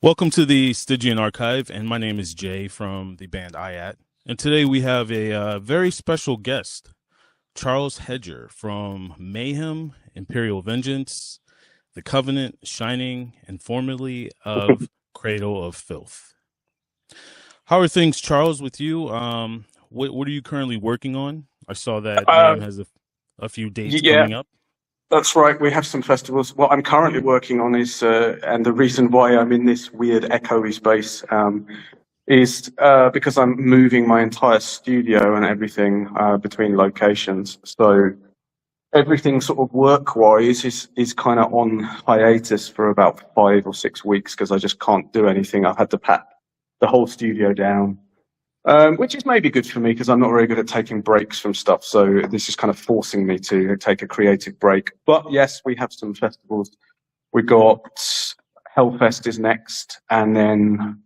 Welcome to the Stygian Archive, and my name is Jay from the band IAT. And today we have a very special guest, Charles Hedger from Mayhem, Imperial Vengeance, the Covenant, Shining, and formerly of Cradle of Filth. How are things, Charles, with you? What are you currently working on? I saw that Mayhem has a few dates coming up. That's right. We have some festivals. What I'm currently working on is, and the reason why I'm in this weird echoey space, is because I'm moving my entire studio and everything between locations. So everything sort of work-wise is kind of on hiatus for about 5 or 6 weeks because I just can't do anything. I've had to pat the whole studio down. Which is maybe good for me because I'm not very good at taking breaks from stuff. So this is kind of forcing me to take a creative break. But yes, we have some festivals. We got Hellfest is next, and then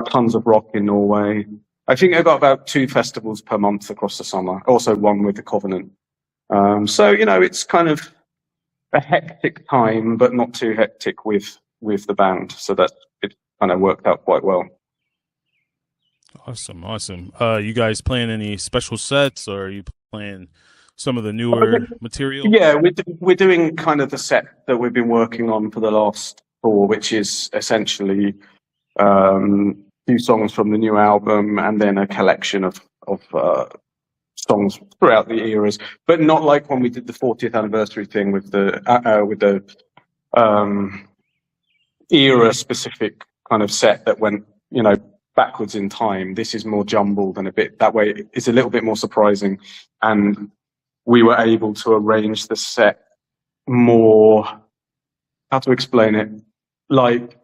tons of rock in Norway. I think I've got about 2 festivals per month across the summer. Also one with the Kovenant. So it's kind of a hectic time, but not too hectic with the band. So that it kind of worked out quite well. Awesome. You guys playing any special sets, or are you playing some of the newer material? Yeah, we're doing kind of the set that we've been working on for the last 4, which is essentially 2 songs from the new album and then a collection of songs throughout the eras, but not like when we did the 40th anniversary thing with the era specific kind of set that went backwards in time. This is more jumbled and a bit that way. It's a little bit more surprising, and we were able to arrange the set more, how to explain it, like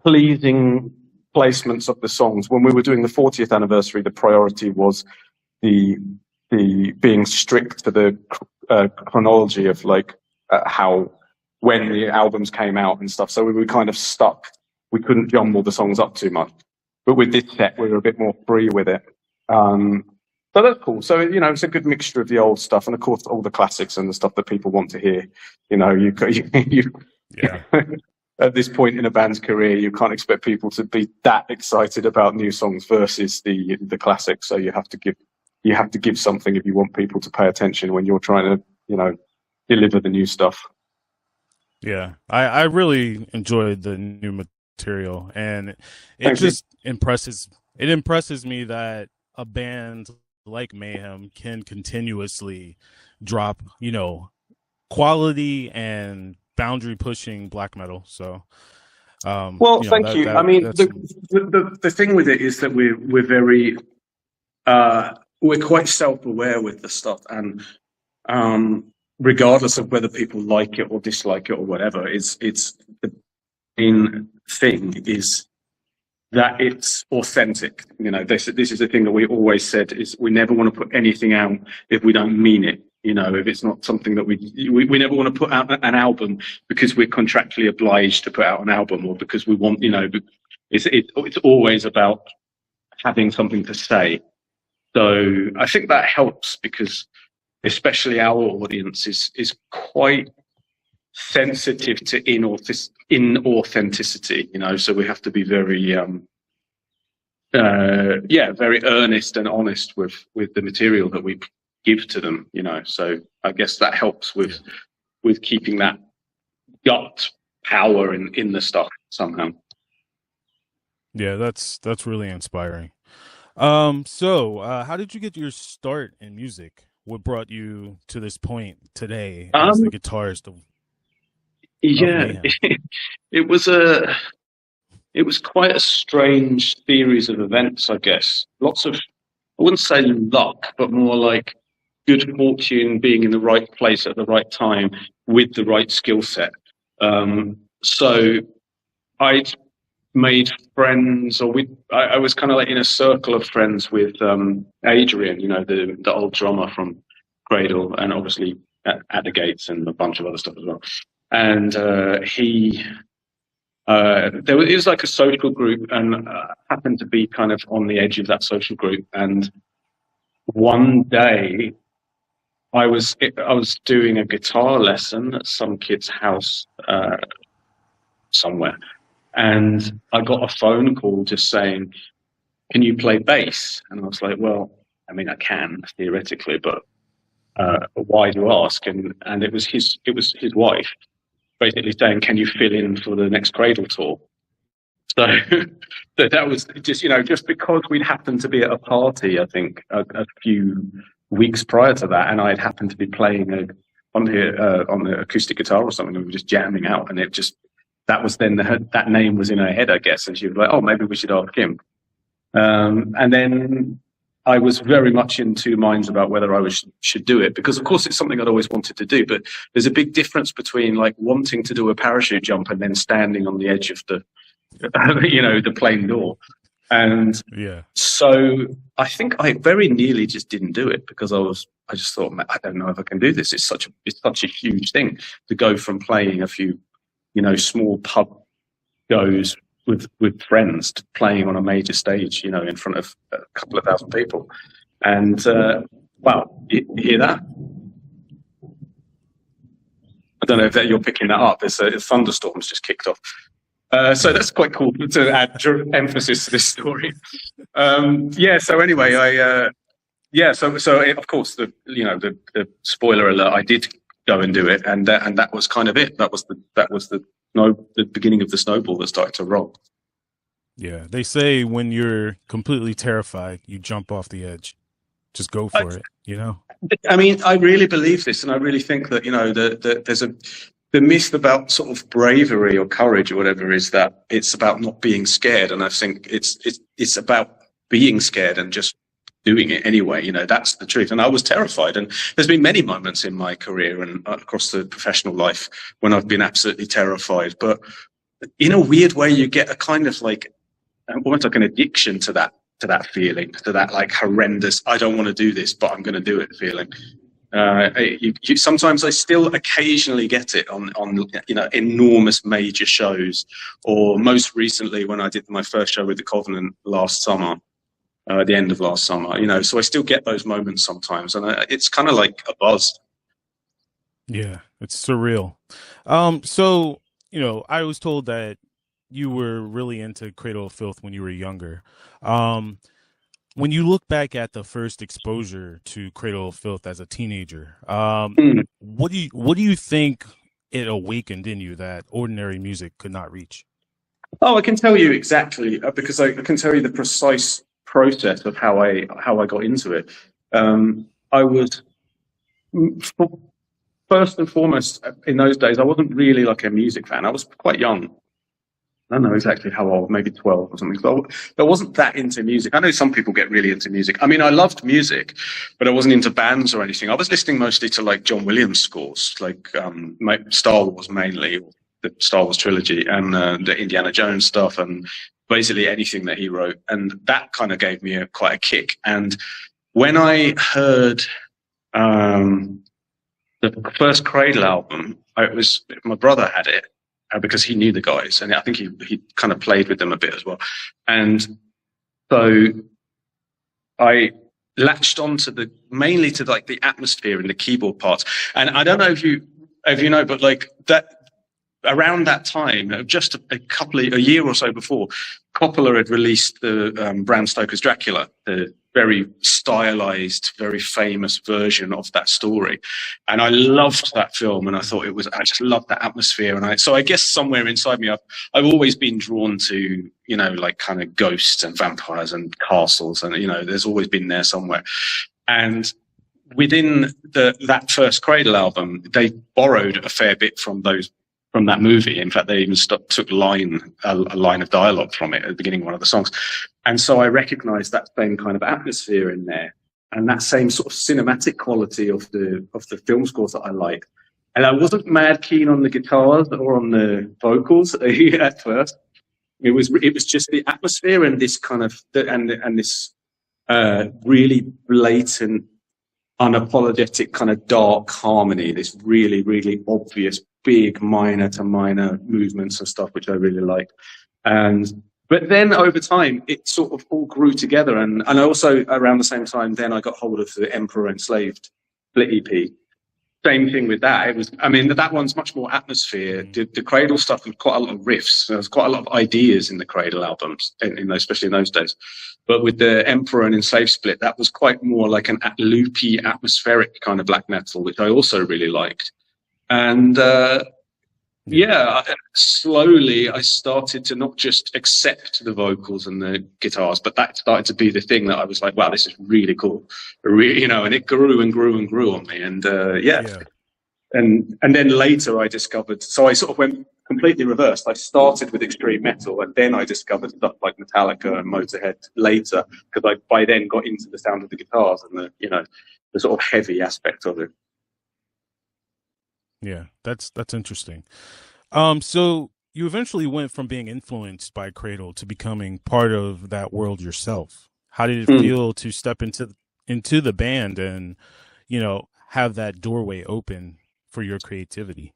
pleasing placements of the songs. When we were doing the 40th anniversary, the priority was the being strict to the chronology of how when the albums came out and stuff. So we were kind of stuck. We couldn't jumble the songs up too much. But with this set, we were a bit more free with it. So that's cool. So, it's a good mixture of the old stuff and, of course, all the classics and the stuff that people want to hear. Yeah. At this point in a band's career, you can't expect people to be that excited about new songs versus the classics. So you have to give something if you want people to pay attention when you're trying to, deliver the new stuff. Yeah, I really enjoyed the new material, and it impresses me that a band like Mayhem can continuously drop quality and boundary pushing black metal. So thank you. I mean, the thing with it is that we're very we're quite self-aware with the stuff, and regardless of whether people like it or dislike it or whatever, it's the main thing is that it's authentic. This is the thing that we always said, is we never want to put anything out if we don't mean it. If it's not something that we never want to put out an album because we're contractually obliged to put out an album, or because we want, it's always about having something to say. So I think that helps because especially our audience is quite sensitive to inauthenticity, so we have to be very very earnest and honest with the material that we give to them, so I guess that helps with keeping that gut power in the stuff somehow. Yeah, that's really inspiring. So how did you get your start in music? What brought you to this point today as the guitarist of Yeah, it was quite a strange series of events, I guess. Lots of, I wouldn't say luck, but more like good fortune, being in the right place at the right time with the right skill set. So I'd made friends, I was kind of like in a circle of friends with Adrian, the old drummer from Cradle, and obviously at the Gates and a bunch of other stuff as well. And it was like a social group, and happened to be kind of on the edge of that social group. And one day I was doing a guitar lesson at some kid's house somewhere, And I got a phone call just saying, "Can you play bass?" And I was like, "Well, I mean, I can theoretically, but why do you ask?" And it was his wife basically saying, "Can you fill in for the next Cradle tour?" So that was just, just because we'd happened to be at a party, I think, a few weeks prior to that, and I'd happened to be playing on the acoustic guitar or something, and we were just jamming out, and that was then that name was in her head, I guess, and she was like, "Oh, maybe we should ask him." And then I was very much in two minds about whether I should do it, because of course it's something I'd always wanted to do, but there's a big difference between like wanting to do a parachute jump and then standing on the edge of the the plane door. And so I think I very nearly just didn't do it, because I just thought, I don't know if I can do this. It's such a huge thing to go from playing a few small pub goes with friends to playing on a major stage, in front of a couple of thousand people. And wow, you hear that? I don't know if you're picking that up. It's a thunderstorm's just kicked off. So that's quite cool to add emphasis to this story. So anyway, so of course the spoiler alert, I did go and do it, and that was kind of it. That was the beginning of the snowball that started to roll. Yeah, they say when you're completely terrified, you jump off the edge. Just go for it, I mean, I really believe this, and I really think that that there's the myth about sort of bravery or courage or whatever is that it's about not being scared, and I think it's about being scared and just doing it anyway. That's the truth. And I was terrified, and there's been many moments in my career and across the professional life when I've been absolutely terrified. But in a weird way, you get a kind of like almost like an addiction to that feeling, to that like horrendous, I don't want to do this, but I'm going to do it feeling. Sometimes I still occasionally get it on enormous major shows, or most recently when I did my first show with the Kovenant last summer, at the end of last summer. So I still get those moments sometimes, and it's kind of like a buzz. Yeah, it's surreal. So I was told that you were really into Cradle of Filth when you were younger. When you look back at the first exposure to Cradle of Filth as a teenager, what do you think it awakened in you that ordinary music could not reach? Oh, I can tell you exactly, because I can tell you the precise process of how I got into it. I was, first and foremost, in those days, I wasn't really like a music fan. I was quite young. I don't know exactly how old, maybe 12 or something. So I wasn't that into music. I know some people get really into music. I mean, I loved music, but I wasn't into bands or anything. I was listening mostly to like John Williams scores, like Star Wars mainly, the Star Wars trilogy, and the Indiana Jones stuff, and basically anything that he wrote. And that kind of gave me quite a kick. And when I heard the first Cradle album, my brother had it, because he knew the guys, and I think he kind of played with them a bit as well. And so I latched on to mainly to like the atmosphere and the keyboard parts. And I don't know if you know, but like that around that time, just a year or so before, Coppola had released the Bram Stoker's Dracula, the very stylized, very famous version of that story. And I loved that film, and I just loved that atmosphere. And so I guess somewhere inside me, I've always been drawn to, like kind of ghosts and vampires and castles, and, there's always been there somewhere. And within that first Cradle album, they borrowed a fair bit from that movie. In fact, they even took a line of dialogue from it at the beginning of one of the songs. And so I recognized that same kind of atmosphere in there, and that same sort of cinematic quality of the film scores that I liked. And I wasn't mad keen on the guitars or on the vocals at first. It was just the atmosphere and this kind of and this really blatant, unapologetic kind of dark harmony. This really, really obvious big minor to minor movements and stuff, which I really liked. But then over time, it sort of all grew together. And I also, around the same time, then I got hold of the Emperor Enslaved split EP. same thing with that. It was, I mean, that one's much more atmosphere. The Cradle stuff was quite a lot of riffs. There was quite a lot of ideas in the Cradle albums, in those, especially in those days. But with the Emperor and Enslaved Split, that was quite more like an loopy, atmospheric kind of black metal, which I also really liked. And slowly I started to not just accept the vocals and the guitars, but that started to be the thing that I was like, wow, this is really cool. And it grew and grew and grew on me. And and then later I discovered, so I sort of went completely reversed. I started with extreme metal, and then I discovered stuff like Metallica and Motorhead later, because I by then got into the sound of the guitars and the sort of heavy aspect of it. Yeah, that's interesting. So you eventually went from being influenced by Cradle to becoming part of that world yourself. How did it feel to step into the band and, have that doorway open for your creativity?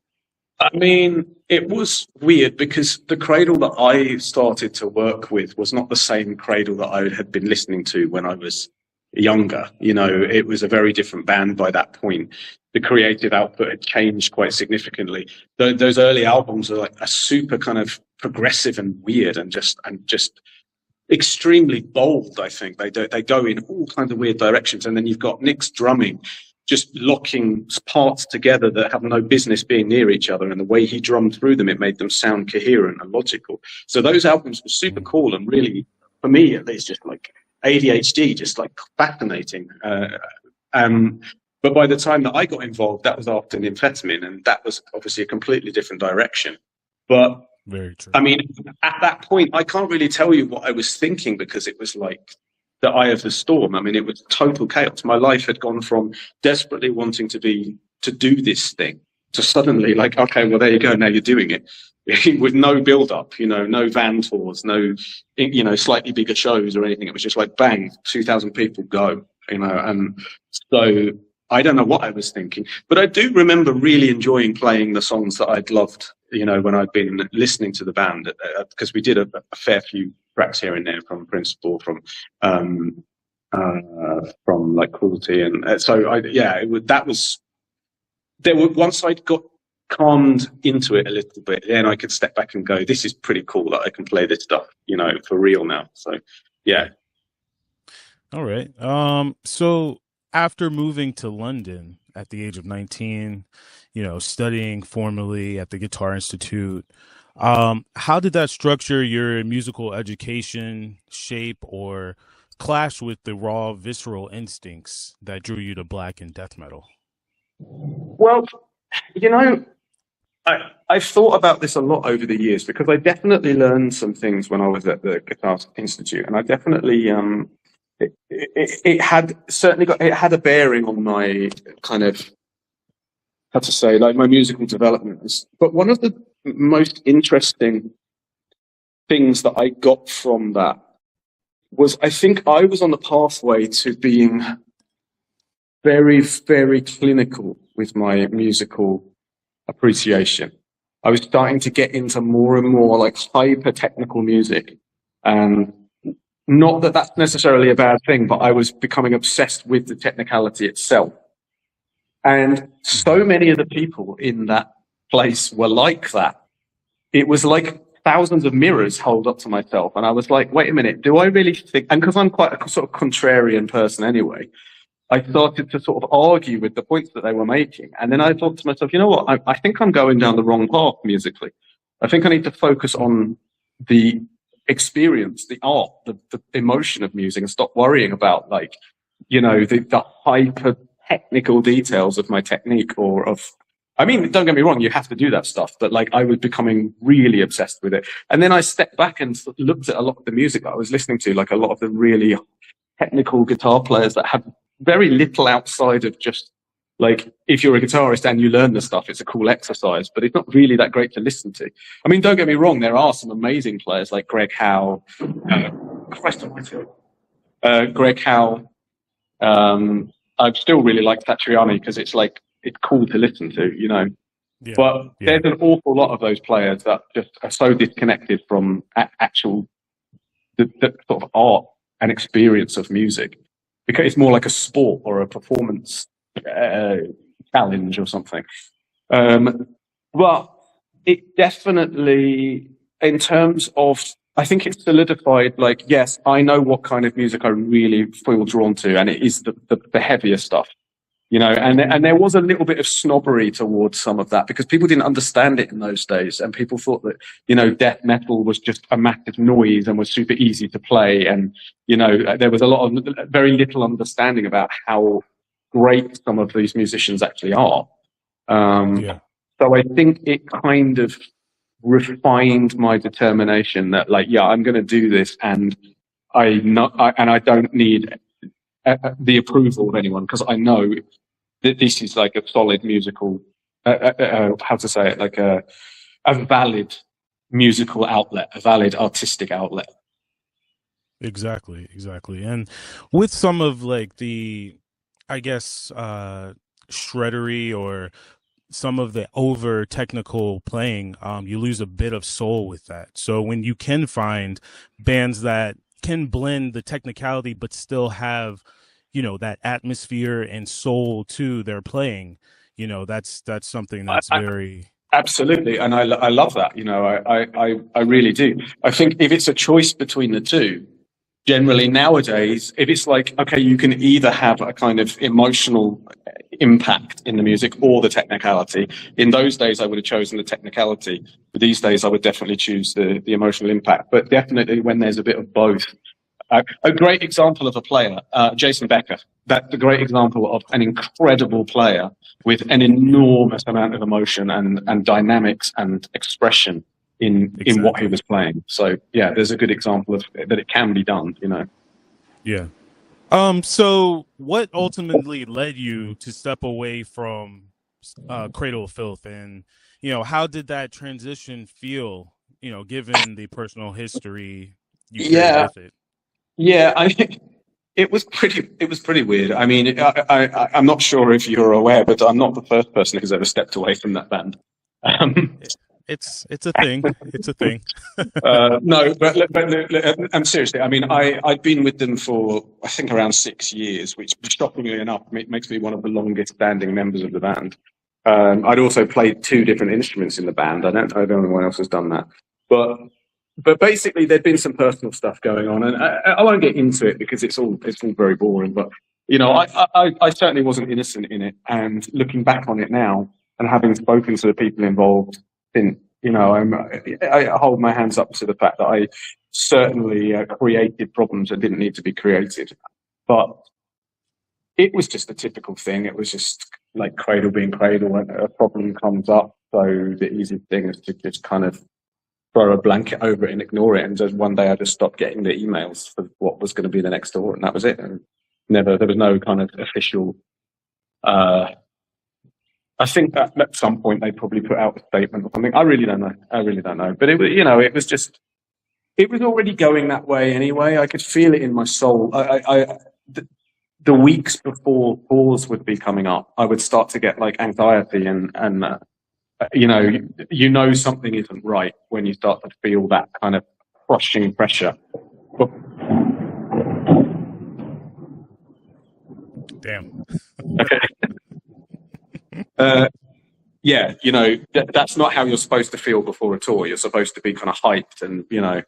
I mean, it was weird because the Cradle that I started to work with was not the same Cradle that I had been listening to when I was younger. It was a very different band by that point. The creative output had changed quite significantly. Those early albums are like a super kind of progressive and weird and just extremely bold. I think they go in all kinds of weird directions. And then you've got Nick's drumming, just locking parts together that have no business being near each other. And the way he drummed through them, it made them sound coherent and logical. So those albums were super cool and really, for me at least, just like ADHD, just like fascinating. But by the time that I got involved, that was after Nymphetamine, and that was obviously a completely different direction. But very true. I mean, at that point, I can't really tell you what I was thinking, because it was like the eye of the storm. I mean, it was total chaos. My life had gone from desperately wanting to do this thing to suddenly like, okay, well, there you go. Now you're doing it with no build up, no van tours, no, slightly bigger shows or anything. It was just like, bang, 2,000 people go, and so I don't know what I was thinking, but I do remember really enjoying playing the songs that I'd loved, when I'd been listening to the band, because we did a fair few tracks here and there from Principle, from like Cruelty, and so once I'd got calmed into it a little bit, then I could step back and go, this is pretty cool that I can play this stuff, for real now. So yeah. All right. So after moving to London at the age of 19, studying formally at the Guitar Institute, how did that structure your musical education, shape, or clash with the raw, visceral instincts that drew you to black and death metal? Well, I've thought about this a lot over the years, because I definitely learned some things when I was at the Guitar Institute, and I definitely it had a bearing on my kind of, how to say, like my musical development. But one of the most interesting things that I got from that was, I think I was on the pathway to being very, very clinical with my musical appreciation. I was starting to get into more and more like hyper technical music, and not that that's necessarily a bad thing, but I was becoming obsessed with the technicality itself. And so many of the people in that place were like that. It was like thousands of mirrors held up to myself. And I was like, wait a minute, do I really think, and because I'm quite a sort of contrarian person anyway, I started to sort of argue with the points that they were making. And then I thought to myself, you know what, I think I'm going down the wrong path musically. I think I need to focus on the experience, the art, the emotion of music, and stop worrying about like, the hyper technical details of my technique or of, I mean, don't get me wrong, you have to do that stuff, but like I was becoming really obsessed with it. And then I stepped back and looked at a lot of the music that I was listening to, like a lot of the really technical guitar players that had very little outside of just like, if you're a guitarist and you learn the stuff, it's a cool exercise, but it's not really that great to listen to. I mean, don't get me wrong, there are some amazing players like Greg Howe, Greg Howe. I still really like Satriani because it's cool to listen to, Yeah, but there's an awful lot of those players that just are so disconnected from actual the sort of art and experience of music, because it's more like a sport or a performance challenge or something. But it definitely, in terms of, I think it's solidified, like, yes, I know what kind of music I really feel drawn to, and it is the heavier stuff, you know, and there was a little bit of snobbery towards some of that because people didn't understand it in those days, and people thought that, you know, death metal was just a massive noise and was super easy to play, and, you know, there was a lot of very little understanding about how great some of these musicians actually are. So I think it kind of refined my determination that, like, yeah, I'm going to do this, and I don't need the approval of anyone, because I know that this is like a solid musical, how to say it, like a valid musical outlet, a valid artistic outlet. Exactly. And with some of like the, I guess, shreddery or some of the over technical playing, you lose a bit of soul with that. So when you can find bands that can blend the technicality but still have, you know, that atmosphere and soul to their playing, you know, that's something that's very absolutely, and I love that. You know, I really do. I think if it's a choice between the two, generally nowadays, if it's like, okay, you can either have a kind of emotional impact in the music or the technicality. In those days, I would have chosen the technicality. But these days, I would definitely choose the emotional impact. But definitely when there's a bit of both. A great example of a player, Jason Becker. That's a great example of an incredible player with an enormous amount of emotion and dynamics and expression in what he was playing. So yeah, there's a good example of that it can be done, you know. Yeah. So what ultimately led you to step away from Cradle of Filth, and, you know, how did that transition feel, you know, given the personal history you carry with it? Yeah, it was pretty weird. I mean, I'm not sure if you're aware, but I'm not the first person who's ever stepped away from that band. It's a thing. It's a thing. No, but seriously, I mean, I've been with them for, I think, around 6 years, which shockingly enough makes me one of the longest standing members of the band. I'd also played 2 different instruments in the band. I don't know if anyone else has done that, but basically there'd been some personal stuff going on, and I won't get into it because it's all very boring. But you know, I certainly wasn't innocent in it, and looking back on it now and having spoken to the people involved, you know, I hold my hands up to the fact that I certainly created problems that didn't need to be created. But it was just a typical thing. It was just like cradle being cradle. When a problem comes up, so the easy thing is to just kind of throw a blanket over it and ignore it. And just one day I just stopped getting the emails for what was going to be the next door, and that was it. And there was no kind of official. I think that at some point they probably put out a statement or something. I really don't know. But it was, you know, it was already going that way anyway. I could feel it in my soul. The weeks before tours would be coming up, I would start to get like anxiety and you know something isn't right when you start to feel that kind of crushing pressure. Damn. Okay. Yeah, you know, that's not how you're supposed to feel before a tour. You're supposed to be kind of hyped, and you know.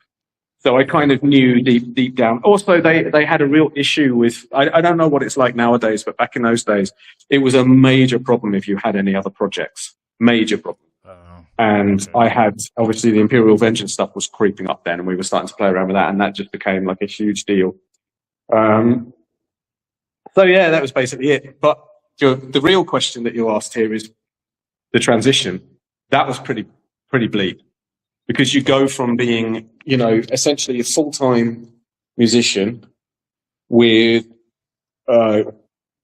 So I kind of knew deep down. Also, they had a real issue with. I don't know what it's like nowadays, but back in those days, it was a major problem if you had any other projects. Major problem. And okay. I had, obviously, the Imperial Vengeance stuff was creeping up then, and we were starting to play around with that, and that just became like a huge deal. So yeah, that was basically it. But the real question that you asked here is the transition. That was pretty bleak, because you go from being, you know, essentially a full-time musician with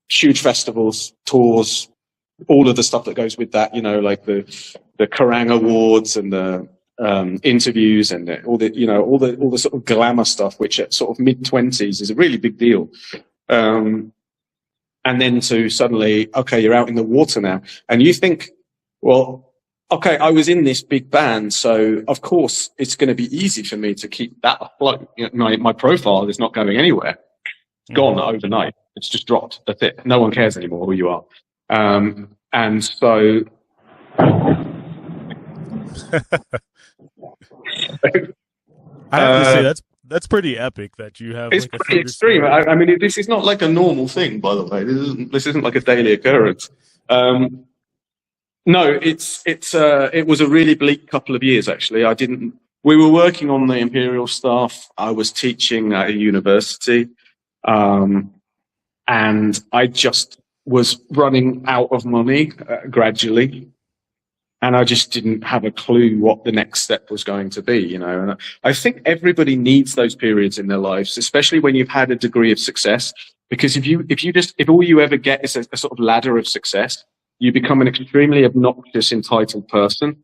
huge festivals, tours, all of the stuff that goes with that, you know, like the Kerrang Awards and the interviews and all the sort of glamour stuff, which at sort of mid-20s is a really big deal. And then to suddenly, okay, you're out in the water now, and you think, well, okay, I was in this big band, so of course it's going to be easy for me to keep that afloat. You know, my profile is not going anywhere. It's gone overnight. It's just dropped. That's it. No one cares anymore who you are. And so I have to say that's pretty epic that you have. It's like pretty extreme. I mean, this is not like a normal thing, by the way. This isn't like a daily occurrence. No, it was a really bleak couple of years, actually. We were working on the Imperial stuff. I was teaching at a university, and I just was running out of money gradually. And I just didn't have a clue what the next step was going to be, you know. And I think everybody needs those periods in their lives, especially when you've had a degree of success. Because if all you ever get is a sort of ladder of success, you become an extremely obnoxious, entitled person.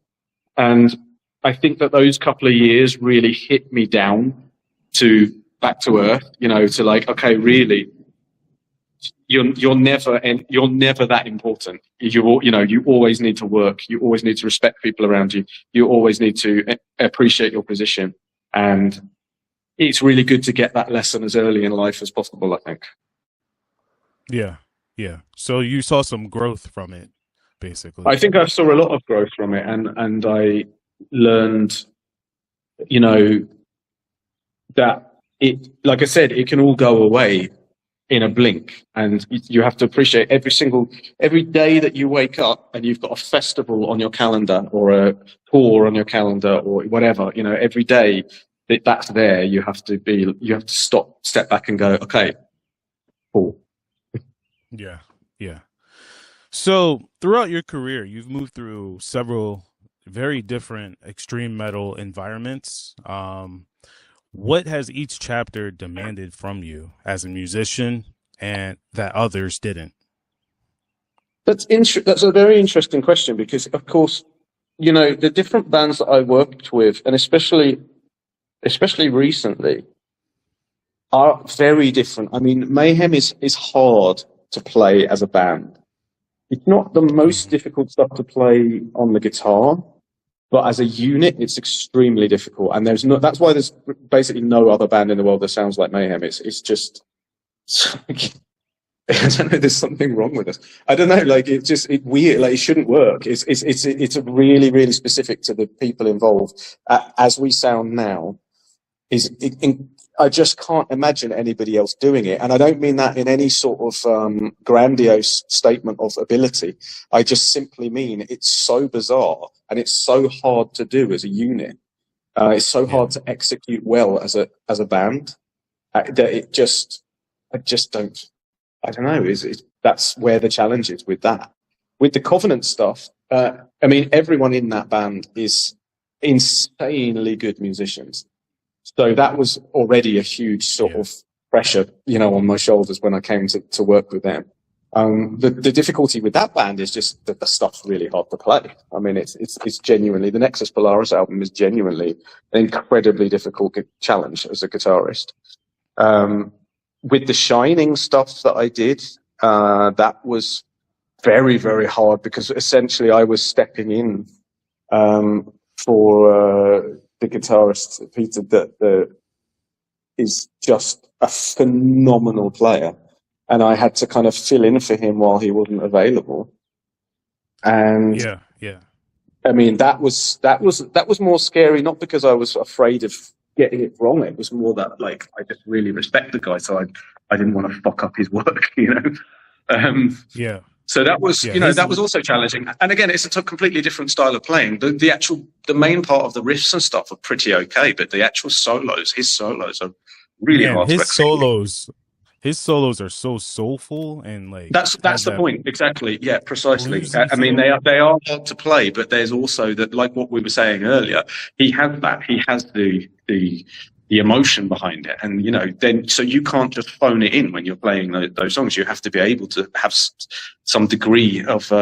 And I think that those couple of years really hit me down back to earth, you know, to like, okay, really, you're never that important. You always need to work. You always need to respect people around you. You always need to appreciate your position. And it's really good to get that lesson as early in life as possible, I think. Yeah. Yeah. So you saw some growth from it, basically. I think I saw a lot of growth from it, and I learned, you know, that it, like I said, it can all go away in a blink, and you have to appreciate every day that you wake up and you've got a festival on your calendar or a tour on your calendar or whatever, you know, every day that's there, you have to step back and go, okay, cool. Yeah. Yeah. So throughout your career, you've moved through several very different extreme metal environments. What has each chapter demanded from you as a musician and that others didn't? That's a very interesting question, because of course, you know, the different bands that I worked with, and especially recently, are very different. I mean, Mayhem is hard to play as a band. It's not the most difficult stuff to play on the guitar, but as a unit, it's extremely difficult. And that's why there's basically no other band in the world that sounds like Mayhem. It's just, I don't know, there's something wrong with us. I don't know, like, it's weird, like, it shouldn't work. It's really, really specific to the people involved. As we sound now, I just can't imagine anybody else doing it. And I don't mean that in any sort of grandiose statement of ability. I just simply mean it's so bizarre and it's so hard to do as a unit. It's so hard to execute well as a band that I don't know. That's where the challenge is with that. With the Kovenant stuff, I mean, everyone in that band is insanely good musicians. So that was already a huge sort of pressure, you know, on my shoulders when I came to work with them. The difficulty with that band is just that the stuff's really hard to play. I mean, it's genuinely, the Nexus Polaris album is genuinely an incredibly difficult challenge as a guitarist. With the Shining stuff that I did, that was very, very hard, because essentially I was stepping in for the guitarist Peter, that is just a phenomenal player, and I had to kind of fill in for him while he wasn't available. And I mean, that was more scary, not because I was afraid of getting it wrong. It was more that, like, I just really respect the guy, so I didn't want to fuck up his work, you know. So that was, you know, that was also challenging. And again, it's a completely different style of playing. The main part of the riffs and stuff are pretty okay, but the actual solos, his solos are really hard to execute. His solos are so soulful, and like that's the point. Exactly. Yeah, precisely. I mean, they are hard to play, but there's also that, like what we were saying earlier, he has the emotion behind it, and you know, then so you can't just phone it in when you're playing those songs. You have to be able to have some degree of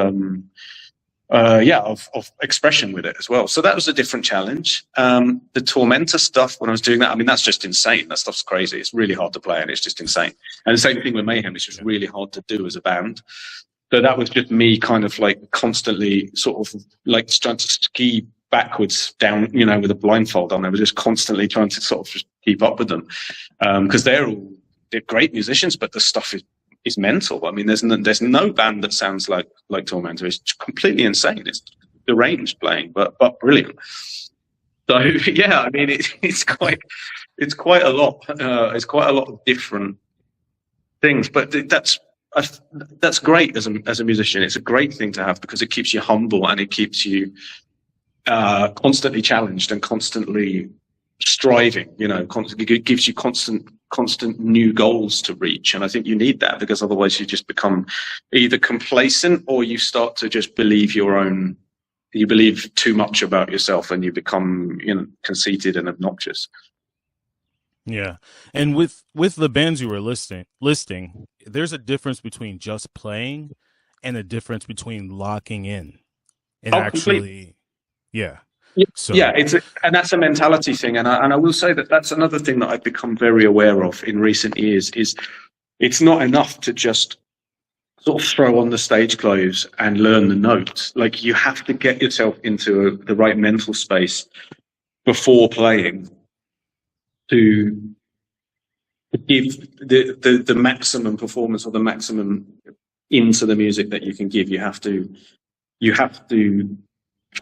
expression with it as well. So that was a different challenge. The Tormentor stuff, when I was doing that, I mean, that's just insane. That stuff's crazy. It's really hard to play, and it's just insane. And the same thing with Mayhem. It's just really hard to do as a band. So that was just me kind of like constantly sort of like trying to ski backwards down, you know, with a blindfold on. I was just constantly trying to sort of just keep up with them, because they're great musicians, but the stuff is is mental. I mean, there's no band that sounds like Tormentor. It's completely insane. It's deranged playing, but brilliant. So yeah, I mean, it's quite a lot. It's quite a lot of different things, but that's great as a musician. It's a great thing to have because it keeps you humble and it keeps you constantly challenged and constantly striving. You know, it gives you constant new goals to reach, and I think you need that because otherwise you just become either complacent or you start to just believe you believe too much about yourself and you become, you know, conceited and obnoxious. Yeah. And with the bands you were listing, there's a difference between just playing and a difference between locking in and actually Completely. yeah. So Yeah, and that's a mentality thing, and I will say that's another thing that I've become very aware of in recent years is it's not enough to just sort of throw on the stage clothes and learn the notes. Like, you have to get yourself into the right mental space before playing to give the maximum performance or the maximum into the music that you can give. You have to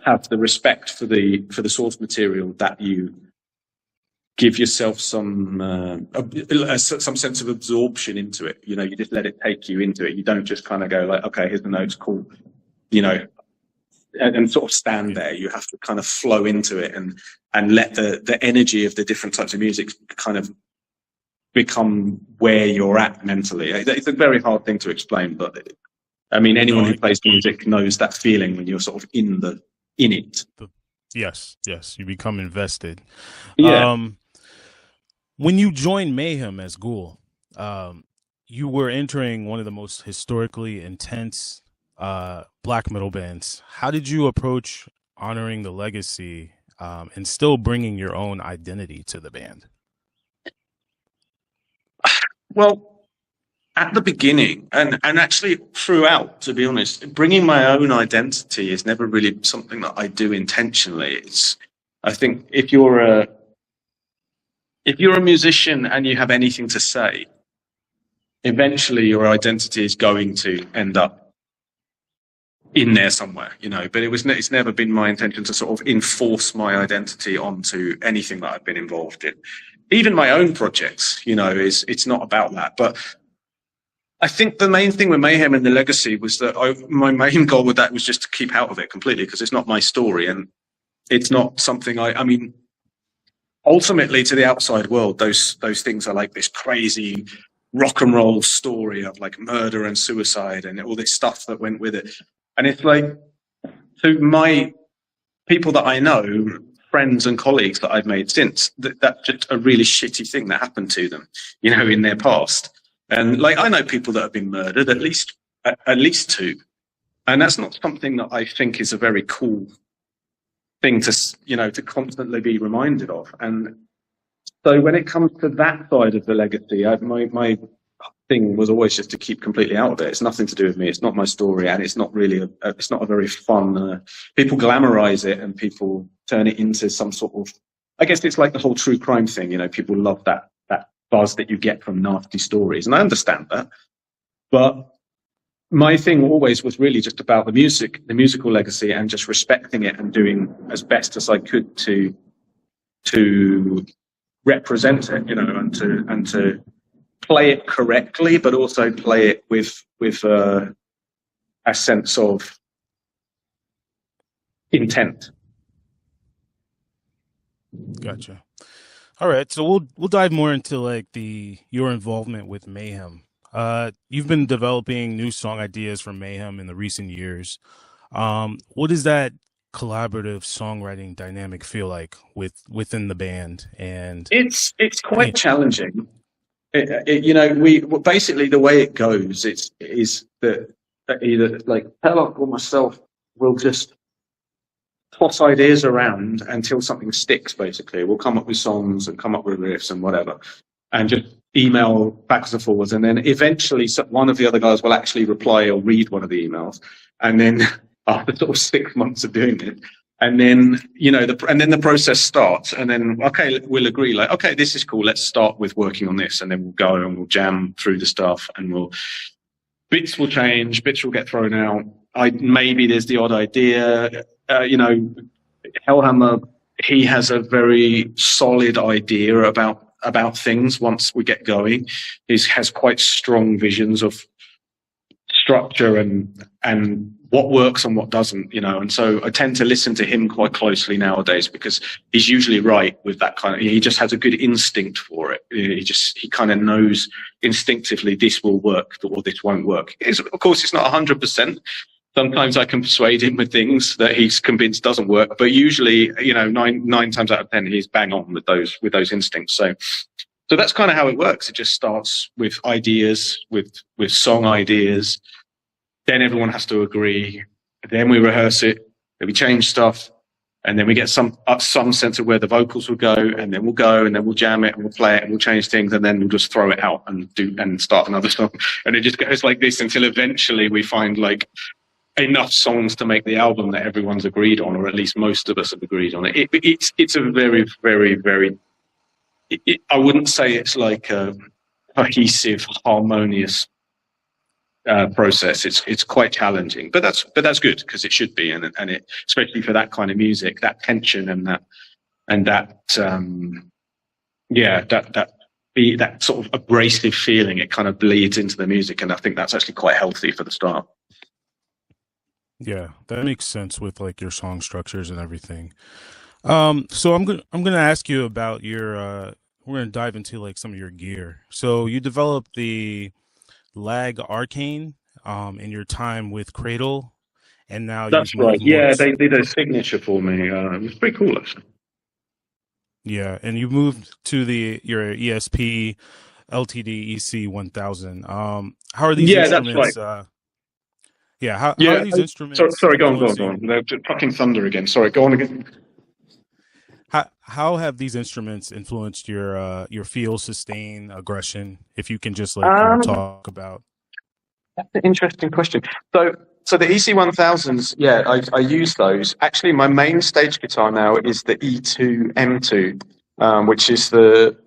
have the respect for the source material, that you give yourself some sense of absorption into it. You know, you just let it take you into it. You don't just kind of go like, okay, here's the notes, cool, you know, and sort of stand there. You have to kind of flow into it and let the energy of the different types of music kind of become where you're at mentally. It's a very hard thing to explain, but I mean, anyone who plays music knows that feeling when you're sort of in it. Yes, you become invested. Yeah. When you joined Mayhem as Ghul, you were entering one of the most historically intense black metal bands. How did you approach honoring the legacy and still bringing your own identity to the band? Well, at the beginning, and actually throughout, to be honest, bringing my own identity is never really something that I do intentionally. I think if you're a musician and you have anything to say, eventually your identity is going to end up in there somewhere, you know. But it's never been my intention to sort of enforce my identity onto anything that I've been involved in. Even my own projects, you know, it's not about that. But I think the main thing with Mayhem and the legacy was that my main goal with that was just to keep out of it completely, because it's not my story and it's not something I mean, ultimately to the outside world, those things are like this crazy rock and roll story of like murder and suicide and all this stuff that went with it. And it's like, to my people that I know, friends and colleagues that I've made since, that's just a really shitty thing that happened to them, you know, in their past. And like, I know people that have been murdered, at least two. And that's not something that I think is a very cool thing to, you know, to constantly be reminded of. And so when it comes to that side of the legacy, my thing was always just to keep completely out of it. It's nothing to do with me. It's not my story, and it's not really it's not a very fun. People glamorize it and people turn it into some sort of. I guess it's like the whole true crime thing. You know, people love that buzz that you get from nasty stories, and I understand that. But my thing always was really just about the musical legacy, and just respecting it and doing as best as I could to represent it, you know, and to play it correctly, but also play it with a sense of intent. Gotcha. All right, so we'll dive more into like your involvement with Mayhem. You've been developing new song ideas for Mayhem in the recent years. What does that collaborative songwriting dynamic feel like within the band? And it's quite challenging. You know, we basically, the way it goes is that either like Pellock or myself will just toss ideas around until something sticks. Basically, we'll come up with songs and come up with riffs and whatever, and just email backwards and forwards, and then eventually one of the other guys will actually reply or read one of the emails, and then after sort of 6 months of doing it, And then, and then the process starts, and then, okay, we'll agree, like, okay, this is cool. Let's start with working on this. And then we'll go and we'll jam through the stuff, and bits will change, bits will get thrown out. Maybe there's the odd idea, Hellhammer, he has a very solid idea about things once we get going. He has quite strong visions of structure and what works and what doesn't, and so I tend to listen to him quite closely nowadays, because he's usually right with that he just has a good instinct for it. He kind of knows instinctively this will work or this won't work. Of course, it's not 100%. Sometimes I can persuade him with things that he's convinced doesn't work, but usually, nine times out of 10, he's bang on with those instincts. So that's kind of how it works. It just starts with ideas, with song ideas. Then everyone has to agree. Then we rehearse it. Then we change stuff, and then we get some sense of where the vocals will go, and then we'll go, and then we'll jam it, and we'll play it, and we'll change things, and then we'll just throw it out and start another song. And it just goes like this until eventually we find like enough songs to make the album that everyone's agreed on, or at least most of us have agreed on it. It's a very, very, very. I wouldn't say it's like a cohesive, harmonious process. It's quite challenging, but that's good, because it should be, and it, especially for that kind of music, that tension and that sort of abrasive feeling, it kind of bleeds into the music, and I think that's actually quite healthy for the start. Yeah, that makes sense with like your song structures and everything. So I'm gonna ask you about your. We're gonna dive into like some of your gear. So you developed the Lag Arcane in your time with Cradle, and now that's right. Yeah, they did a signature for me. It was pretty cool, actually. Yeah, and you moved to your ESP LTD EC 1000. How are these instruments? That's right. How are these instruments? Sorry, go on. They're fucking thunder again. Sorry, go on again. How have these instruments influenced your feel, sustain, aggression? If you can just like talk about. That's an interesting question. So the EC 1000s, yeah, I use those. Actually, my main stage guitar now is the E2 M2, which is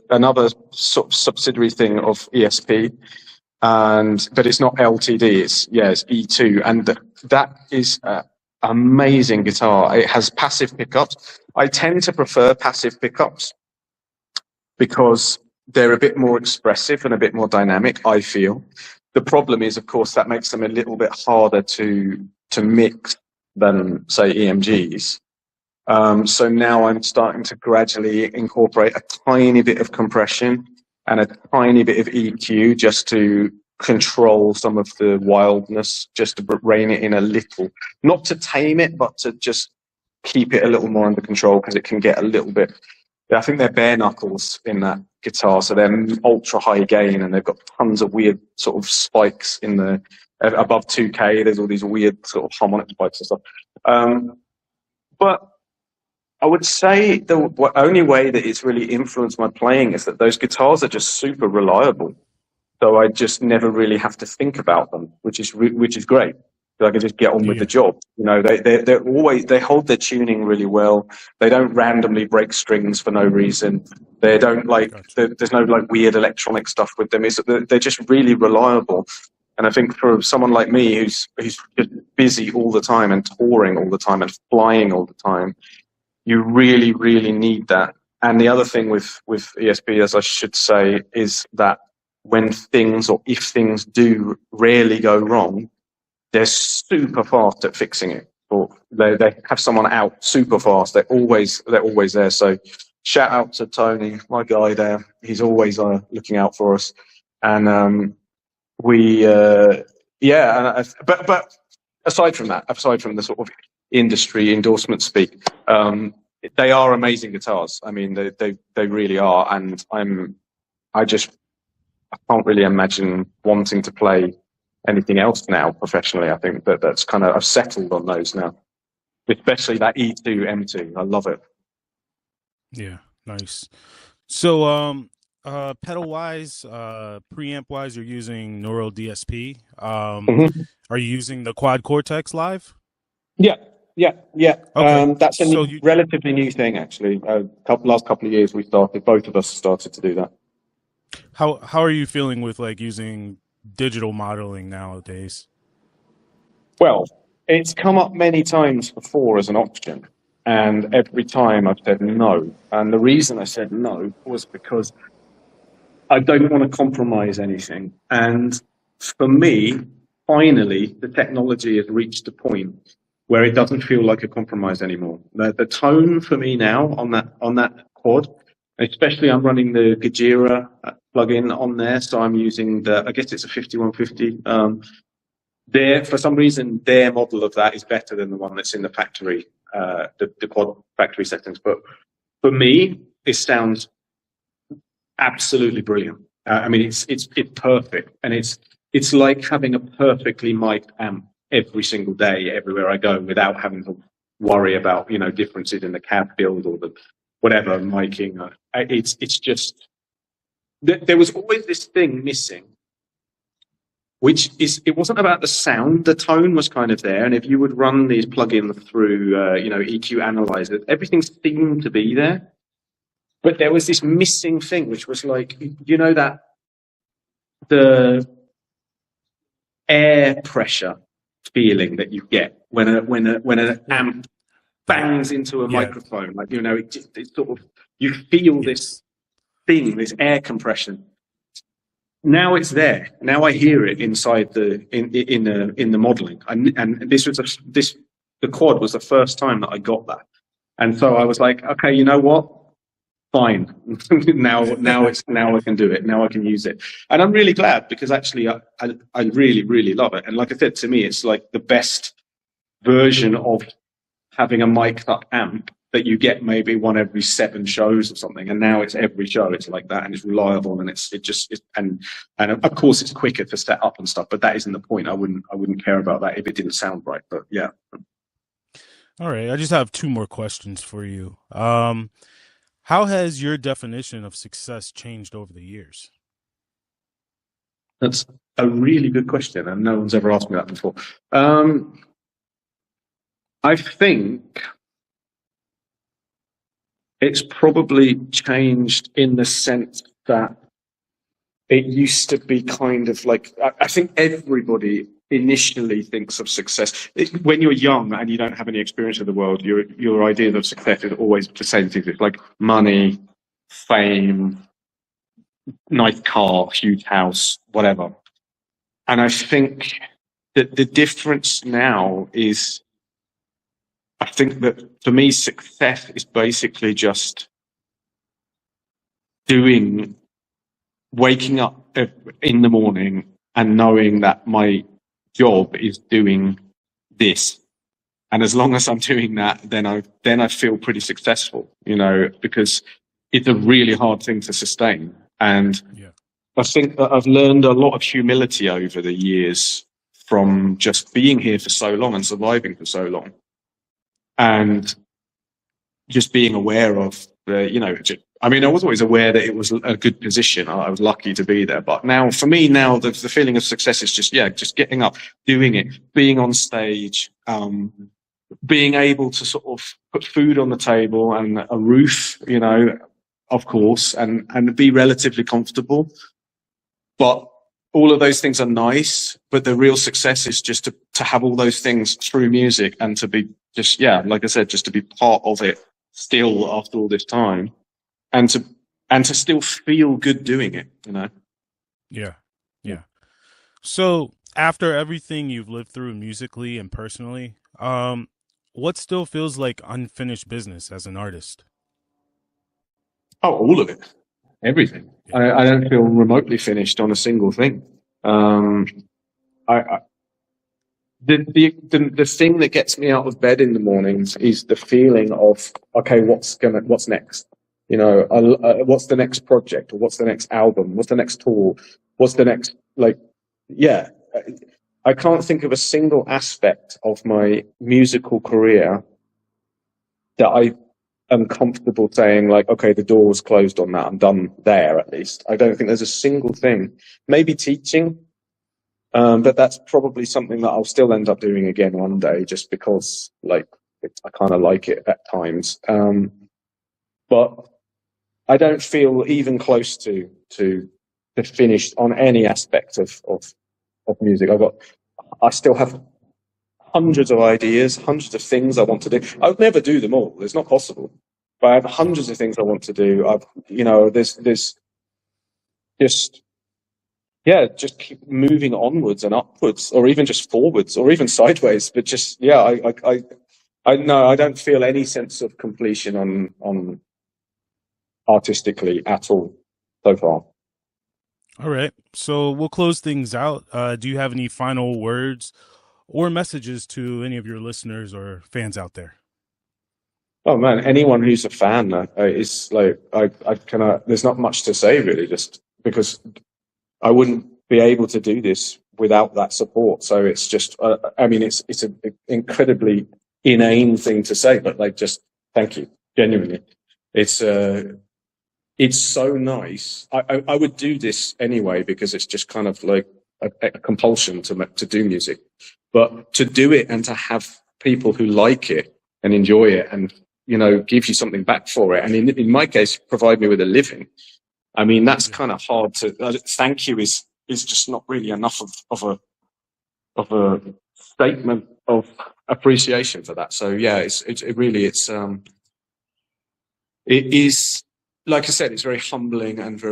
another sort of subsidiary thing of ESP. But it's not LTD. It's E2, and that is an amazing guitar. It has passive pickups. I tend to prefer passive pickups because they're a bit more expressive and a bit more dynamic, I feel. The problem is, of course, that makes them a little bit harder to mix than, say, EMGs. So now I'm starting to gradually incorporate a tiny bit of compression and a tiny bit of EQ just to control some of the wildness, just to rein it in a little. Not to tame it, but to just keep it a little more under control, because it can get a little bit... I think they're bare knuckles in that guitar, so they're ultra high gain, and they've got tons of weird sort of spikes in the... Above 2K, there's all these weird sort of harmonic spikes and stuff. But I would say the only way that it's really influenced my playing is that those guitars are just super reliable. So I just never really have to think about them, which is great. I can just get on with the job. They hold their tuning really well. They don't randomly break strings for no reason. They don't there's no like weird electronic stuff with them. They're just really reliable. And I think for someone like me who's just busy all the time and touring all the time and flying all the time, you really, really need that. And the other thing with ESP, as I should say, is that when if things do rarely go wrong, they're super fast at fixing it. Or they have someone out super fast. They're always there. So shout out to Tony, my guy there. He's always looking out for us. And but aside from the sort of industry endorsement speak, they are amazing guitars. I mean, they really are. And I can't really imagine wanting to play anything else now professionally. I think that's kind of, I've settled on those now, especially that E2 M2. I love it. Yeah, nice. So pedal wise, preamp wise, you're using Neural DSP. Are you using the Quad Cortex Live? Yeah, Yeah. Okay. That's a So you, relatively new thing, actually. Last couple of years, both of us started to do that. how are you feeling with like using digital modeling nowadays? Well, it's come up many times before as an option, and every time I've said no. And the reason I said no was because I don't want to compromise anything. And for me, finally, the technology has reached a point where it doesn't feel like a compromise anymore. The tone for me now on that quad, especially I'm running the Gajira plugin on there, so I'm using I guess it's a 5150. For some reason, their model of that is better than the one that's in the factory, the quad factory settings. But for me, it sounds absolutely brilliant. I mean, it's perfect, and it's like having a perfectly mic'd amp every single day, everywhere I go, without having to worry about differences in the cab build or the whatever miking. It's just there was always this thing missing, which is it wasn't about the sound. The tone was kind of there, and if you would run these plugins through EQ analyzers, everything seemed to be there. But there was this missing thing, which was like, that the air pressure feeling that you get when an amp bangs into a microphone, like it sort of you feel this thing, this air compression. Now it's there. Now I hear it inside in the modeling, and the quad was the first time that I got that, and so I was like, okay, you know what? Fine. now I can do it. Now I can use it, and I'm really glad because actually I really really love it. And like I said, to me, it's like the best version of having a mic'd up amp that you get maybe one every 7 shows or something. And now it's every show. It's like that, and it's reliable, and and of course it's quicker to set up and stuff. But that isn't the point. I wouldn't care about that if it didn't sound right. But yeah. All right. I just have 2 more questions for you. How has your definition of success changed over the years? That's a really good question, and no one's ever asked me that before. I think it's probably changed in the sense that it used to be kind of like, I think everybody initially thinks of success. When you're young and you don't have any experience of the world, your idea of success is always the same thing. It's like money, fame, nice car, huge house, whatever. And I think that the difference now is, I think that for me, success is basically just waking up in the morning and knowing that my job is doing this, and as long as I'm doing that, then I feel pretty successful, because it's a really hard thing to sustain. And I think that I've learned a lot of humility over the years from just being here for so long and surviving for so long, and just being aware of I mean, I was always aware that it was a good position. I was lucky to be there. But now, for me, the feeling of success is just getting up, doing it, being on stage, being able to sort of put food on the table and a roof, of course, and be relatively comfortable. But all of those things are nice, but the real success is just to have all those things through music and to be just, like I said, just to be part of it still after all this time. And to still feel good doing it, Yeah. So after everything you've lived through musically and personally, what still feels like unfinished business as an artist? Oh, all of it, everything. I don't feel remotely finished on a single thing. The thing that gets me out of bed in the mornings is the feeling of, okay, what's next? What's the next project, or what's the next album? What's the next tour? What's the next, I can't think of a single aspect of my musical career that I am comfortable saying, like, okay, the door's closed on that. I'm done there, at least. I don't think there's a single thing. Maybe teaching, but that's probably something that I'll still end up doing again one day, just because, I kind of like it at times. But I don't feel even close to finished on any aspect of music. I still have hundreds of ideas, hundreds of things I want to do. I would never do them all. It's not possible. But I have hundreds of things I want to do. There's just keep moving onwards and upwards, or even just forwards, or even sideways. But just, I don't feel any sense of completion on artistically at all so far. All right. So we'll close things out. Do you have any final words or messages to any of your listeners or fans out there? Oh man, anyone who's a fan is like, I cannot, there's not much to say really, just because I wouldn't be able to do this without that support. So it's just, it's an incredibly inane thing to say, but like, just thank you, genuinely. It's so nice. I would do this anyway because it's just kind of like a compulsion to do music, but to do it and to have people who like it and enjoy it and, give you something back for it. And in my case, provide me with a living. I mean, that's kind of hard to, thank you is just not really enough of a statement of appreciation for that. So yeah, it is, like I said, it's very humbling and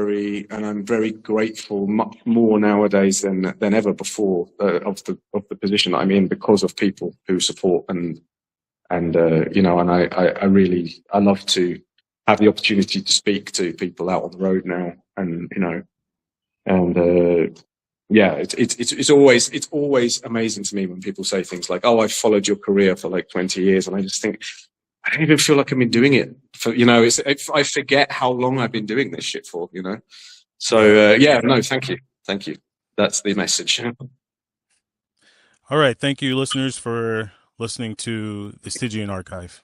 I'm very grateful, much more nowadays than ever before, of the position that I'm in, because of people who support and I love to have the opportunity to speak to people out on the road now, it's always amazing to me when people say things like, "Oh, I've followed your career for like 20 years," and I just think, I don't even feel like I've been doing it for, I forget how long I've been doing this shit for, So, thank you. Thank you. That's the message. All right. Thank you, listeners, for listening to the Stygian Archive.